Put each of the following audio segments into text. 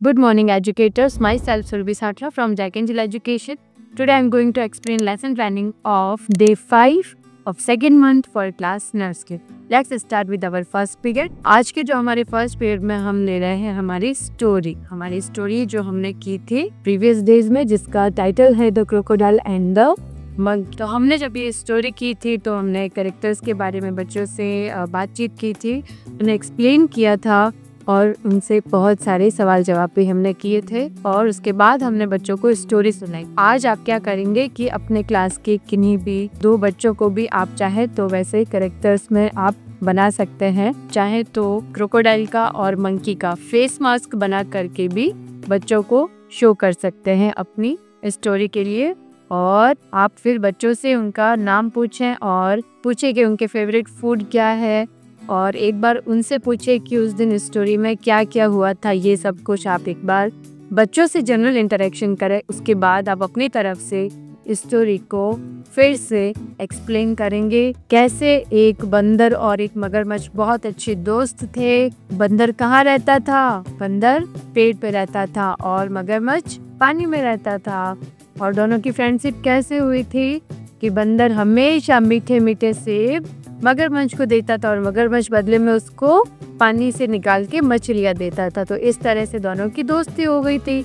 Good morning, educators. Myself, Surbi Satra from Jack Angel Education. Today, I am going to explain lesson planning of day 5 of second month for class nursery. Let's start with our first period. आज के जो हमारे first period में हम ले रहे हैं हमारी स्टोरी जो हमने की थी प्रीवियस डेज में, जिसका टाइटल है the crocodile and the monkey. तो हमने जब ये स्टोरी की थी तो हमने कैरेक्टर्स के बारे में बच्चों से बातचीत की थी, उन्हें एक्सप्लेन किया था और उनसे बहुत सारे सवाल जवाब भी हमने किए थे और उसके बाद हमने बच्चों को स्टोरी सुनाई। आज आप क्या करेंगे कि अपने क्लास के किन्हीं भी 2 बच्चों को भी आप चाहे तो वैसे कैरेक्टर्स में आप बना सकते हैं, चाहे तो क्रोकोडाइल का और मंकी का फेस मास्क बना करके भी बच्चों को शो कर सकते हैं अपनी स्टोरी के लिए। और आप फिर बच्चों से उनका नाम पूछें और पूछें कि उनके फेवरेट फूड क्या है और एक बार उनसे पूछे कि उस दिन स्टोरी में क्या क्या हुआ था। ये सब कुछ आप एक बार बच्चों से जनरल इंटरेक्शन करें। उसके बाद आप अपनी तरफ से स्टोरी को फिर से एक्सप्लेन करेंगे। कैसे एक बंदर और एक मगरमच्छ बहुत अच्छे दोस्त थे। बंदर कहाँ रहता था? बंदर पेड़ पे रहता था और मगरमच्छ पानी में रहता था। और दोनों की फ्रेंडशिप कैसे हुई थी कि बंदर हमेशा मीठे मीठे सेब मगरमच्छ को देता था और मगरमच्छ बदले में उसको पानी से निकाल के मछलियाँ देता था। तो इस तरह से दोनों की दोस्ती हो गई थी।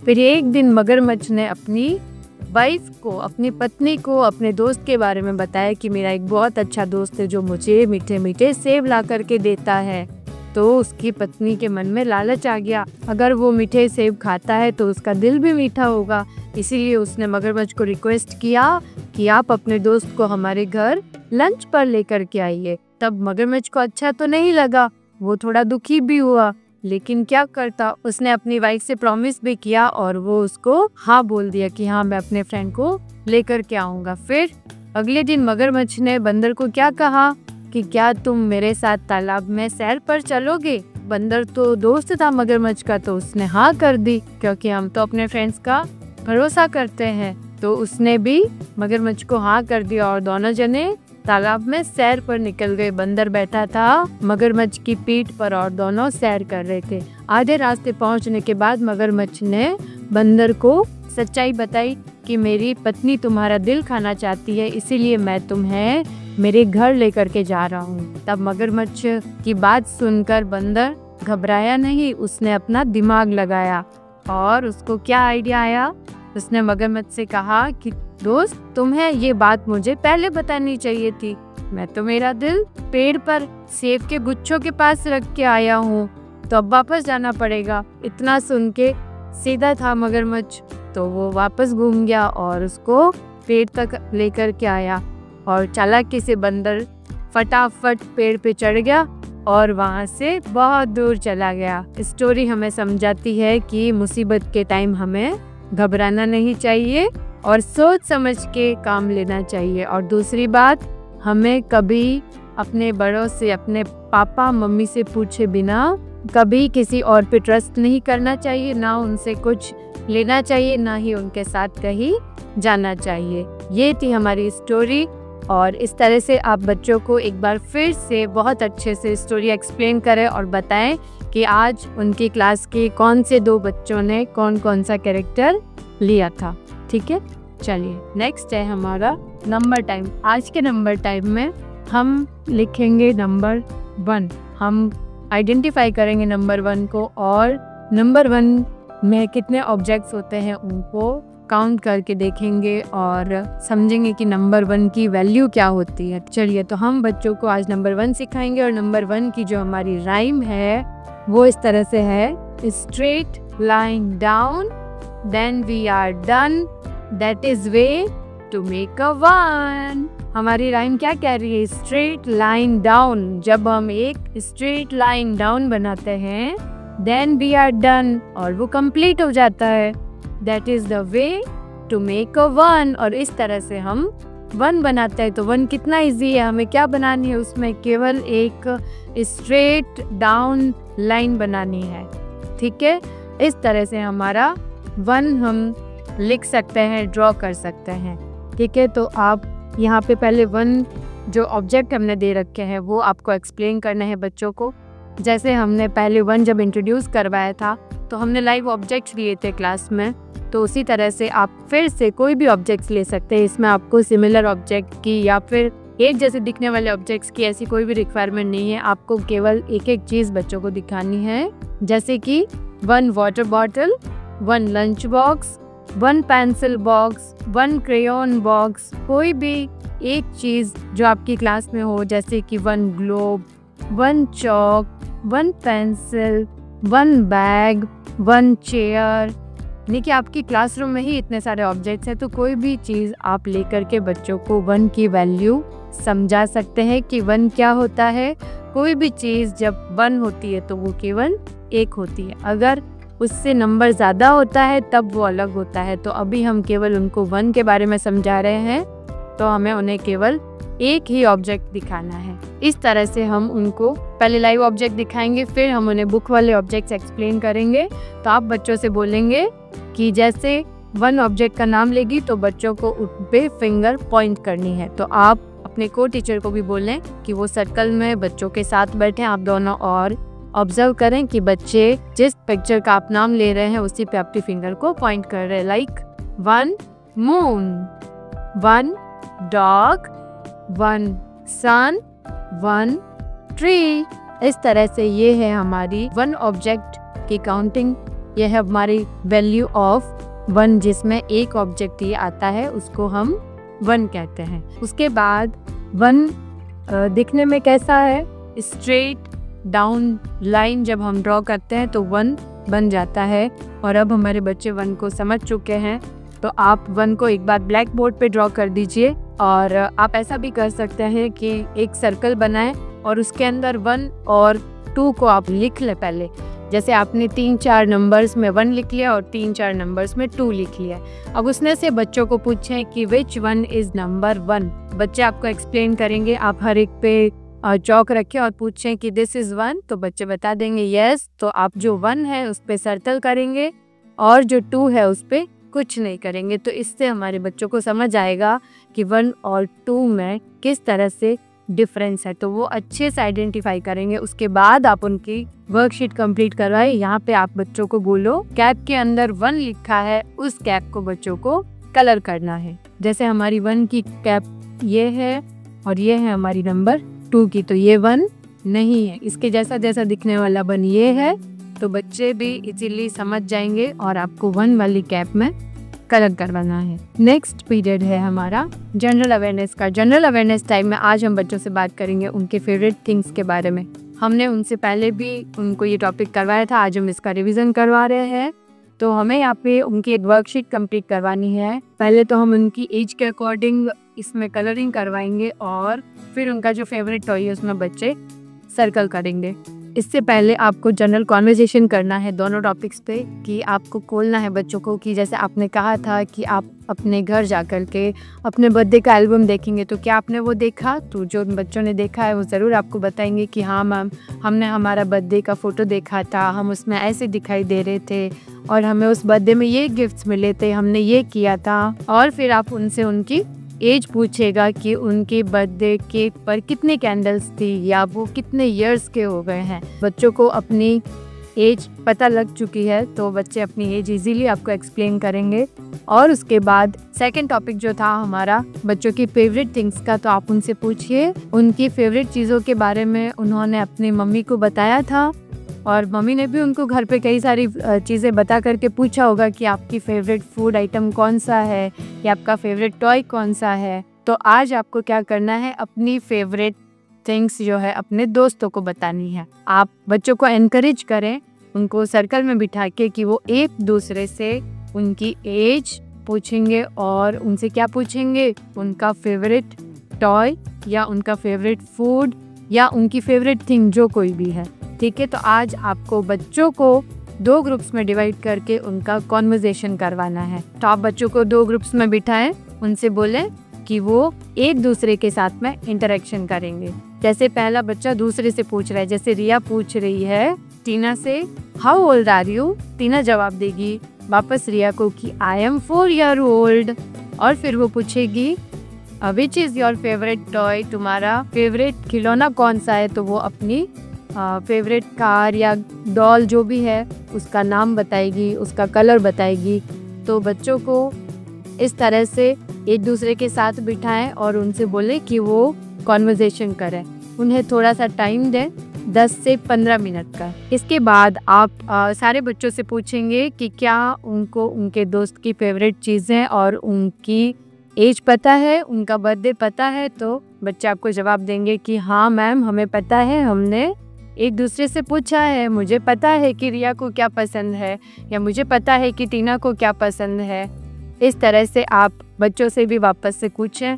फिर एक दिन मगरमच्छ ने अपनी वाइफ को, अपनी पत्नी को अपने दोस्त के बारे में बताया कि मेरा एक बहुत अच्छा दोस्त है जो मुझे मीठे मीठे सेब ला करके देता है। तो उसकी पत्नी के मन में लालच आ गया, अगर वो मीठे सेब खाता है तो उसका दिल भी मीठा होगा। इसीलिए उसने मगरमच्छ को रिक्वेस्ट किया कि आप अपने दोस्त को हमारे घर लंच पर लेकर के आइए। तब मगरमच्छ को अच्छा तो नहीं लगा, वो थोड़ा दुखी भी हुआ, लेकिन क्या करता, उसने अपनी वाइफ से प्रॉमिस भी किया और वो उसको हाँ बोल दिया कि हाँ मैं अपने फ्रेंड को लेकर के आऊँगा। फिर अगले दिन मगरमच्छ ने बंदर को क्या कहा कि क्या तुम मेरे साथ तालाब में सैर पर चलोगे? बंदर तो दोस्त था मगरमच्छ का, तो उसने हाँ कर दी क्योंकि हम तो अपने फ्रेंड्स का भरोसा करते हैं। तो उसने भी मगरमच्छ को हाँ कर दिया और दोनों जने तालाब में सैर पर निकल गए। बंदर बैठा था मगरमच्छ की पीठ पर और दोनों सैर कर रहे थे। आधे रास्ते पहुंचने के बाद मगरमच्छ ने बंदर को सच्चाई बताई कि मेरी पत्नी तुम्हारा दिल खाना चाहती है, इसीलिए मैं तुम्हें मेरे घर लेकर के जा रहा हूँ। तब मगरमच्छ की बात सुनकर बंदर घबराया नहीं, उसने अपना दिमाग लगाया और उसको क्या आइडिया आया। उसने मगरमच्छ से कहा कि दोस्त, तुम्हें ये बात मुझे पहले बतानी चाहिए थी। मैं तो मेरा दिल पेड़ पर सेब के गुच्छों के पास रख के आया हूँ, तो अब वापस जाना पड़ेगा। इतना सुन के सीधा था मगरमच्छ, तो वो वापस घूम गया और उसको पेड़ तक लेकर के आया और चालाकी से बंदर फटाफट पेड़ पे चढ़ गया और वहाँ से बहुत दूर चला गया। स्टोरी हमें समझाती है कि मुसीबत के टाइम हमें घबराना नहीं चाहिए और सोच समझ के काम लेना चाहिए। और दूसरी बात, हमें कभी अपने बड़ों से, अपने पापा मम्मी से पूछे बिना कभी किसी और पे ट्रस्ट नहीं करना चाहिए, ना उनसे कुछ लेना चाहिए, ना ही उनके साथ कहीं जाना चाहिए। ये थी हमारी स्टोरी और इस तरह से आप बच्चों को एक बार फिर से बहुत अच्छे से स्टोरी एक्सप्लेन करें और बताएं कि आज उनकी क्लास के कौन से 2 बच्चों ने कौन कौन सा कैरेक्टर लिया था। ठीक है, चलिए नेक्स्ट है हमारा नंबर टाइम। आज के नंबर टाइम में हम लिखेंगे नंबर 1। हम आइडेंटिफाई करेंगे नंबर 1 को और नंबर 1 में कितने ऑब्जेक्ट्स होते हैं उनको काउंट करके देखेंगे और समझेंगे कि नंबर 1 की वैल्यू क्या होती है। चलिए, तो हम बच्चों को आज नंबर 1 सिखाएंगे और नंबर 1 की जो हमारी राइम है वो इस तरह से है, straight line down then we are done, that is way to make a 1। हमारी राइम क्या कह रही है? Straight line down. जब हम एक स्ट्रेट लाइन डाउन बनाते हैं देन वी आर डन और वो कंप्लीट हो जाता है, that is the way to make a 1। और इस तरह से हम 1 बनाते हैं। तो 1 कितना इजी है, हमें क्या बनानी है, उसमें केवल एक स्ट्रेट डाउन लाइन बनानी है। ठीक है, इस तरह से हमारा 1 हम लिख सकते हैं, ड्रॉ कर सकते हैं। ठीक है, तो आप यहाँ पे पहले 1 जो ऑब्जेक्ट हमने दे रखे हैं वो आपको एक्सप्लेन करना है बच्चों को। जैसे हमने पहले 1 जब इंट्रोड्यूस करवाया था तो हमने लाइव ऑब्जेक्ट्स लिए थे क्लास में, तो उसी तरह से आप फिर से कोई भी ऑब्जेक्ट्स ले सकते हैं। इसमें आपको सिमिलर ऑब्जेक्ट की या फिर एक जैसे दिखने वाले ऑब्जेक्ट्स की ऐसी कोई भी रिक्वायरमेंट नहीं है। आपको केवल एक एक चीज़ बच्चों को दिखानी है, जैसे कि 1 water bottle, 1 lunch box, 1 pencil box, 1 crayon box, कोई भी एक चीज़ जो आपकी क्लास में हो, जैसे कि 1 globe, 1 chalk, 1 pencil, 1 bag, 1 chair. यानी कि आपकी क्लासरूम में ही इतने सारे ऑब्जेक्ट्स हैं, तो कोई भी चीज़ आप लेकर के बच्चों को 1 की वैल्यू समझा सकते हैं कि 1 क्या होता है। कोई भी चीज़ जब 1 होती है तो वो केवल 1 होती है, अगर उससे नंबर ज़्यादा होता है तब वो अलग होता है। तो अभी हम केवल उनको 1 के बारे में समझा रहे हैं, तो हमें उन्हें केवल एक ही ऑब्जेक्ट दिखाना है। इस तरह से हम उनको पहले लाइव ऑब्जेक्ट दिखाएंगे, फिर हम उन्हें बुक वाले ऑब्जेक्ट्स एक्सप्लेन करेंगे। तो आप बच्चों से बोलेंगे कि जैसे 1 ऑब्जेक्ट का नाम लेगी तो बच्चों को उस पे फिंगर पॉइंट करनी है। तो आप अपने को टीचर को भी बोलें कि वो सर्कल में बच्चों के साथ बैठे, आप दोनों और ऑब्जर्व करें कि बच्चे जिस पिक्चर का आप नाम ले रहे हैं उसी पे अपनी फिंगर को पॉइंट कर रहे हैं। लाइक 1 मून, 1 डॉग, 1 सन, 1 ट्री। इस तरह से ये है हमारी 1 ऑब्जेक्ट की काउंटिंग। यह है हमारी वैल्यू ऑफ 1, जिसमें एक ऑब्जेक्ट ये आता है, उसको हम 1 कहते हैं। उसके बाद 1 दिखने में कैसा है, स्ट्रेट डाउन लाइन जब हम ड्रॉ करते हैं तो 1 बन जाता है। और अब हमारे बच्चे 1 को समझ चुके हैं, तो आप 1 को एक बार ब्लैक बोर्ड पे ड्रॉ कर दीजिए। और आप ऐसा भी कर सकते हैं कि एक सर्कल बनाएं और उसके अंदर 1 और 2 को आप लिख लें पहले। जैसे आपने 3-4 नंबर्स में 1 लिख लिया और 3-4 नंबर्स में 2 लिख लिया। अब उसमें से बच्चों को पूछें कि विच 1 इज़ नंबर 1। बच्चे आपको एक्सप्लेन करेंगे। आप हर एक पे चौक रखें और पूछें कि दिस इज़ 1, तो बच्चे बता देंगे यस। तो आप जो 1 है उस पर सर्कल करेंगे और जो 2 है उस पर कुछ नहीं करेंगे। तो इससे हमारे बच्चों को समझ आएगा कि 1 और 2 में किस तरह से डिफरेंस है, तो वो अच्छे से आइडेंटिफाई करेंगे। उसके बाद आप उनकी वर्कशीट कंप्लीट करवाएं। यहाँ पे आप बच्चों को बोलो कैप के अंदर 1 लिखा है, उस कैप को बच्चों को कलर करना है। जैसे हमारी 1 की कैप ये है और ये है हमारी नंबर 2 की, तो ये 1 नहीं है, इसके जैसा जैसा दिखने वाला 1 ये है। तो बच्चे भी इजीली समझ जाएंगे और आपको 1 वाली कैप में कलर करवाना है। नेक्स्ट पीरियड है हमारा जनरल अवेयरनेस का। जनरल अवेयरनेस टाइम में आज हम बच्चों से बात करेंगे उनके फेवरेट थिंग्स के बारे में। हमने उनसे पहले भी उनको ये टॉपिक करवाया था, आज हम इसका रिवीजन करवा रहे हैं। तो हमें यहाँ पे उनकी एक वर्कशीट कंप्लीट करवानी है। पहले तो हम उनकी एज के अकॉर्डिंग इसमें कलरिंग करवाएंगे और फिर उनका जो फेवरेट टॉय है उसमें बच्चे सर्कल करेंगे। इससे पहले आपको जनरल कॉन्वर्जेशन करना है दोनों टॉपिक्स पे, कि आपको खोलना है बच्चों को कि जैसे आपने कहा था कि आप अपने घर जा कर के अपने बर्थडे का एल्बम देखेंगे, तो क्या आपने वो देखा? तो जो बच्चों ने देखा है वो ज़रूर आपको बताएंगे कि हाँ मैम, हमने हमारा बर्थडे का फ़ोटो देखा था, हम उसमें ऐसे दिखाई दे रहे थे और हमें उस बर्थडे में ये गिफ्ट्स मिले थे, हमने ये किया था। और फिर आप उनसे उनकी एज पूछेगा कि उनके बर्थडे केक पर कितने कैंडल्स थी या वो कितने इयर्स के हो गए हैं। बच्चों को अपनी एज पता लग चुकी है तो बच्चे अपनी एज इजीली आपको एक्सप्लेन करेंगे। और उसके बाद सेकंड टॉपिक जो था हमारा बच्चों की फेवरेट थिंग्स का, तो आप उनसे पूछिए उनकी फेवरेट चीज़ों के बारे में। उन्होंने अपनी मम्मी को बताया था और मम्मी ने भी उनको घर पे कई सारी चीज़ें बता करके पूछा होगा कि आपकी फेवरेट फूड आइटम कौन सा है या आपका फेवरेट टॉय कौन सा है। तो आज आपको क्या करना है, अपनी फेवरेट थिंग्स जो है अपने दोस्तों को बतानी है। आप बच्चों को एनकरेज करें, उनको सर्कल में बिठा के कि वो एक दूसरे से उनकी एज पूछेंगे और उनसे क्या पूछेंगे, उनका फेवरेट टॉय या उनका फेवरेट फूड या उनकी फेवरेट थिंग जो कोई भी है। ठीक है, तो आज आपको बच्चों को 2 ग्रुप्स में डिवाइड करके उनका कॉन्वर्जेशन करवाना है। तो आप बच्चों को 2 ग्रुप्स में बिठाएं, उनसे बोलें कि वो एक दूसरे के साथ में इंटरेक्शन करेंगे। जैसे पहला बच्चा दूसरे से पूछ रहा है, जैसे रिया पूछ रही है टीना से हाउ ओल्ड आर यू। टीना जवाब देगी वापस रिया को कि आई एम 4 ईयर ओल्ड। और फिर वो पूछेगी which is your favourite toy, तुम्हारा फेवरेट खिलौना कौन सा है। तो वो अपनी फेवरेट कार या डॉल जो भी है उसका नाम बताएगी, उसका कलर बताएगी। तो बच्चों को इस तरह से एक दूसरे के साथ बिठाएं और उनसे बोलें कि वो कॉन्वर्जेशन करें। उन्हें थोड़ा सा टाइम दें, 10 से 15 मिनट का। इसके बाद आप सारे बच्चों से पूछेंगे कि क्या उनको उनके दोस्त की फेवरेट चीज़ें और उनकी एज पता है, उनका बर्थडे पता है। तो बच्चे आपको जवाब देंगे कि हाँ मैम, हमें पता है, हमने एक दूसरे से पूछा है, मुझे पता है कि रिया को क्या पसंद है, या मुझे पता है कि टीना को क्या पसंद है। इस तरह से आप बच्चों से भी वापस से पूछें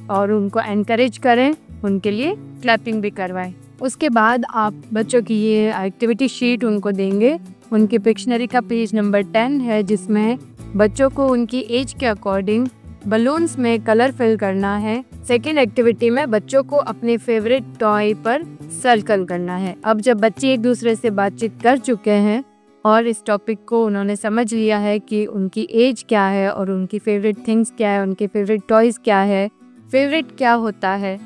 और उनको एनकरेज करें, उनके लिए क्लैपिंग भी करवाएं। उसके बाद आप बच्चों की ये एक्टिविटी शीट उनको देंगे। उनकी पिक्शनरी का पेज नंबर 10 है, जिसमें बच्चों को उनकी एज के अकॉर्डिंग बलून्स में कलर फिल करना है। सेकेंड एक्टिविटी में बच्चों को अपने फेवरेट टॉय पर सर्कल करना है। अब जब बच्चे एक दूसरे से बातचीत कर चुके हैं और इस टॉपिक को उन्होंने समझ लिया है कि उनकी एज क्या है और उनकी फेवरेट थिंग्स क्या है, उनके फेवरेट टॉयज़ क्या है, फेवरेट क्या होता है,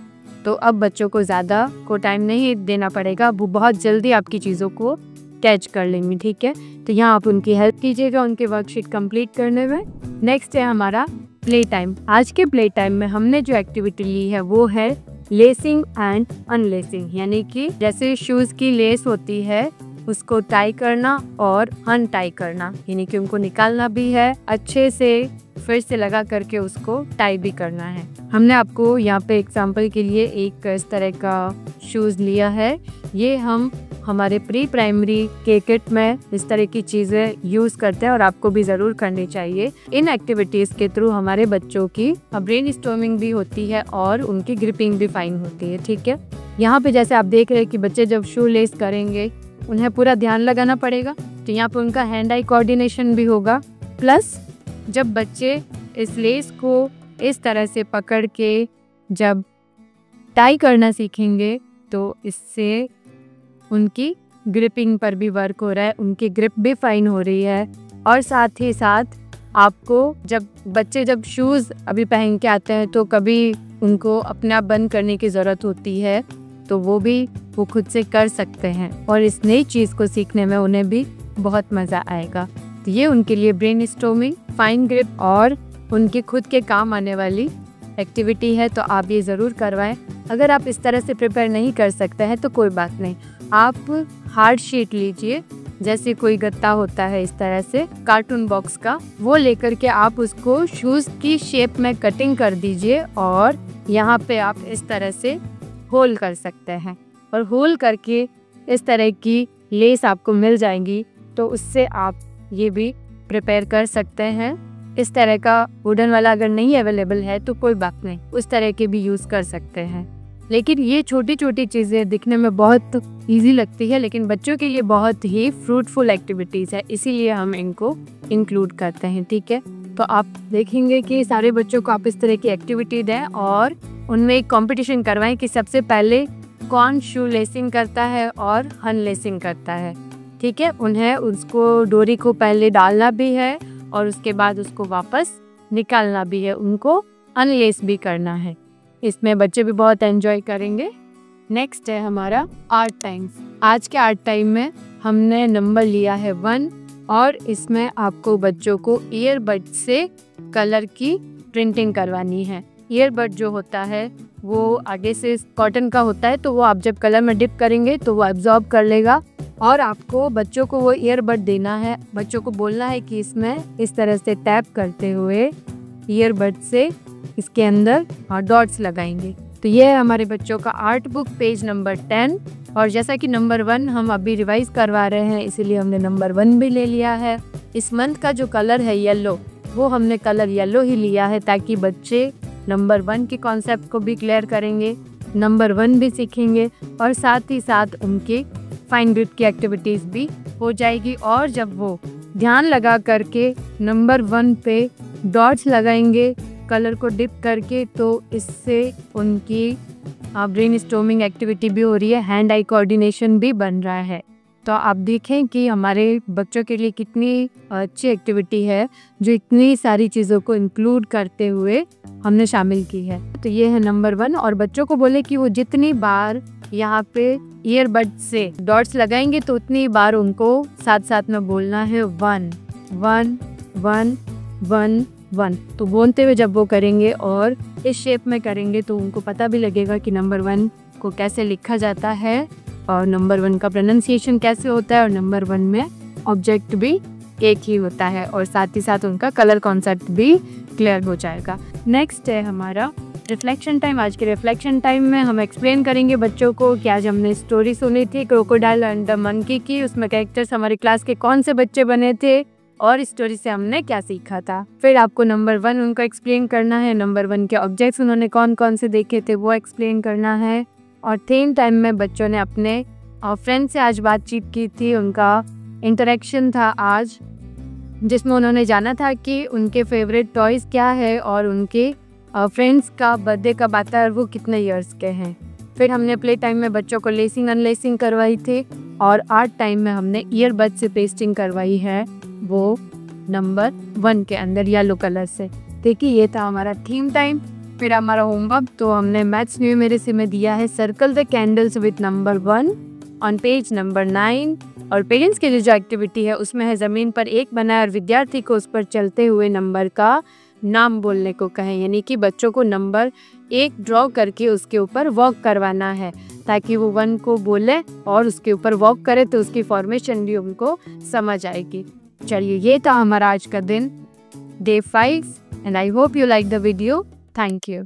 तो अब बच्चों को ज़्यादा को टाइम नहीं देना पड़ेगा। वो बहुत जल्दी आपकी चीज़ों को कैच कर लेंगे, ठीक है। तो यहाँ आप उनकी हेल्प कीजिएगा उनके वर्कशीट कंप्लीट करने में। नेक्स्ट है हमारा प्ले टाइम। आज के प्ले टाइम में हमने जो एक्टिविटी ली है वो है लेसिंग एंड अनलेसिंग, यानी कि जैसे शूज़ की लेस होती है उसको टाई करना और अनटाई करना, यानी कि उनको निकालना भी है, अच्छे से फिर से लगा करके उसको टाई भी करना है। हमने आपको यहाँ पे एग्जाम्पल के लिए एक इस तरह का शूज़ लिया है। ये हम हमारे प्री प्राइमरी के किट में इस तरह की चीज़ें यूज़ करते हैं और आपको भी ज़रूर करनी चाहिए। इन एक्टिविटीज़ के थ्रू हमारे बच्चों की ब्रेन स्टॉर्मिंग भी होती है और उनकी ग्रिपिंग भी फाइन होती है, ठीक है। यहाँ पे जैसे आप देख रहे हैं कि बच्चे जब शू लेस करेंगे उन्हें पूरा ध्यान लगाना पड़ेगा, तो यहाँ पे उनका हैंड आई कोऑर्डिनेशन भी होगा। प्लस जब बच्चे इस लेस को इस तरह से पकड़ के जब टाई करना सीखेंगे तो इससे उनकी ग्रिपिंग पर भी वर्क हो रहा है, उनकी ग्रिप भी फाइन हो रही है। और साथ ही साथ आपको जब बच्चे जब शूज़ अभी पहन के आते हैं तो कभी उनको अपने आप बंद करने की ज़रूरत होती है, तो वो खुद से कर सकते हैं और इस नई चीज़ को सीखने में उन्हें भी बहुत मज़ा आएगा। तो ये उनके लिए ब्रेन स्टॉर्मिंग, फाइन ग्रिप और उनके खुद के काम आने वाली एक्टिविटी है, तो आप ये ज़रूर करवाएं। अगर आप इस तरह से प्रिपेयर नहीं कर सकते हैं तो कोई बात नहीं, आप हार्ड शीट लीजिए, जैसे कोई गत्ता होता है इस तरह से कार्टून बॉक्स का, वो लेकर के आप उसको शूज़ की शेप में कटिंग कर दीजिए और यहाँ पे आप इस तरह से होल कर सकते हैं और होल करके इस तरह की लेस आपको मिल जाएंगी, तो उससे आप ये भी प्रिपेयर कर सकते हैं। इस तरह का वुडन वाला अगर नहीं अवेलेबल है तो कोई बात नहीं, उस तरह के भी यूज़ कर सकते हैं। लेकिन ये छोटी छोटी चीज़ें दिखने में बहुत इजी लगती है, लेकिन बच्चों के लिए बहुत ही फ्रूटफुल एक्टिविटीज़ है, इसीलिए हम इनको इंक्लूड करते हैं, ठीक है। तो आप देखेंगे कि सारे बच्चों को आप इस तरह की एक्टिविटी दें और उनमें एक कंपटीशन करवाएं कि सबसे पहले कौन शू लेसिंग करता है और अनलेसिंग करता है, ठीक है। उन्हें उसको डोरी को पहले डालना भी है और उसके बाद उसको वापस निकालना भी है, उनको अनलेस भी करना है। इसमें बच्चे भी बहुत एंजॉय करेंगे। नेक्स्ट है हमारा आर्ट टाइम। आज के आर्ट टाइम में हमने नंबर लिया है 1 और इसमें आपको बच्चों को ईयरबड से कलर की प्रिंटिंग करवानी है। ईयरबड जो होता है वो आगे से कॉटन का होता है, तो वो आप जब कलर में डिप करेंगे तो वो एब्जॉर्ब कर लेगा और आपको बच्चों को वो ईयरबड देना है। बच्चों को बोलना है कि इसमें इस तरह से टैप करते हुए ईयरबड से इसके अंदर डॉट्स लगाएंगे। तो ये है हमारे बच्चों का आर्ट बुक, पेज नंबर 10। और जैसा कि नंबर 1 हम अभी रिवाइज करवा रहे हैं, इसीलिए हमने नंबर 1 भी ले लिया है। इस मंथ का जो कलर है येलो, वो हमने कलर येलो ही लिया है ताकि बच्चे नंबर 1 के कॉन्सेप्ट को भी क्लियर करेंगे, नंबर 1 भी सीखेंगे और साथ ही साथ उनके फाइन ग्रिप की एक्टिविटीज़ भी हो जाएगी। और जब वो ध्यान लगा करके नंबर 1 पे डॉट्स लगाएंगे कलर को डिप करके, तो इससे उनकी ब्रेन स्टॉर्मिंग एक्टिविटी भी हो रही है, हैंड आई कोऑर्डिनेशन भी बन रहा है। तो आप देखें कि हमारे बच्चों के लिए कितनी अच्छी एक्टिविटी है जो इतनी सारी चीज़ों को इंक्लूड करते हुए हमने शामिल की है। तो ये है नंबर 1 और बच्चों को बोले कि वो जितनी बार यहाँ पे ईयरबड से डॉट्स लगाएंगे तो उतनी बार उनको साथ साथ में बोलना है 1 1 1 1 1। तो बोलते हुए जब वो करेंगे और इस शेप में करेंगे तो उनको पता भी लगेगा कि नंबर 1 को कैसे लिखा जाता है और नंबर 1 का प्रोनाउंसिएशन कैसे होता है और नंबर 1 में ऑब्जेक्ट भी एक ही होता है और साथ ही साथ उनका कलर कॉन्सेप्ट भी क्लियर हो जाएगा। नेक्स्ट है हमारा रिफ्लेक्शन टाइम। आज के रिफ्लेक्शन टाइम में हम एक्सप्लेन करेंगे बच्चों को कि आज हमने स्टोरी सुनी थी क्रोकोडाइल एंड द मंकी की। उसमें कैरेक्टर्स हमारे क्लास के कौन से बच्चे बने थे और स्टोरी से हमने क्या सीखा था। फिर आपको नंबर 1 उनको एक्सप्लेन करना है, नंबर 1 के ऑब्जेक्ट्स उन्होंने कौन कौन से देखे थे वो एक्सप्लेन करना है। और 3 टाइम में बच्चों ने अपने फ्रेंड से आज बातचीत की थी, उनका इंटरेक्शन था आज, जिसमें उन्होंने जाना था कि उनके फेवरेट टॉयज़ क्या है और उनके फ्रेंड्स का बर्थडे कब आता है और वो कितने इयर्स के हैं। फिर हमने प्ले टाइम में बच्चों को लेसिंग अनलेसिंग करवाई थी और आर्ट टाइम में हमने ईयरबड से पेस्टिंग करवाई है, वो नंबर 1 के अंदर येलो कलर से। देखिए ये था हमारा थीम टाइम। फिर हमारा होमवर्क तो हमने मैथ्स न्यूमेरेसी में दिया है circle the candles with number 1 on page number 9। और पेरेंट्स के लिए जो एक्टिविटी है उसमें है ज़मीन पर एक बनाए और विद्यार्थी को उस पर चलते हुए नंबर का नाम बोलने को कहें, यानी कि बच्चों को नंबर 1 ड्रॉ करके उसके ऊपर वॉक करवाना है ताकि वो 1 को बोले और उसके ऊपर वॉक करे तो उसकी फॉर्मेशन भी उनको समझ आएगी। चलिए ये था हमारा आज का दिन, day 5 and I hope you like the video. Thank you.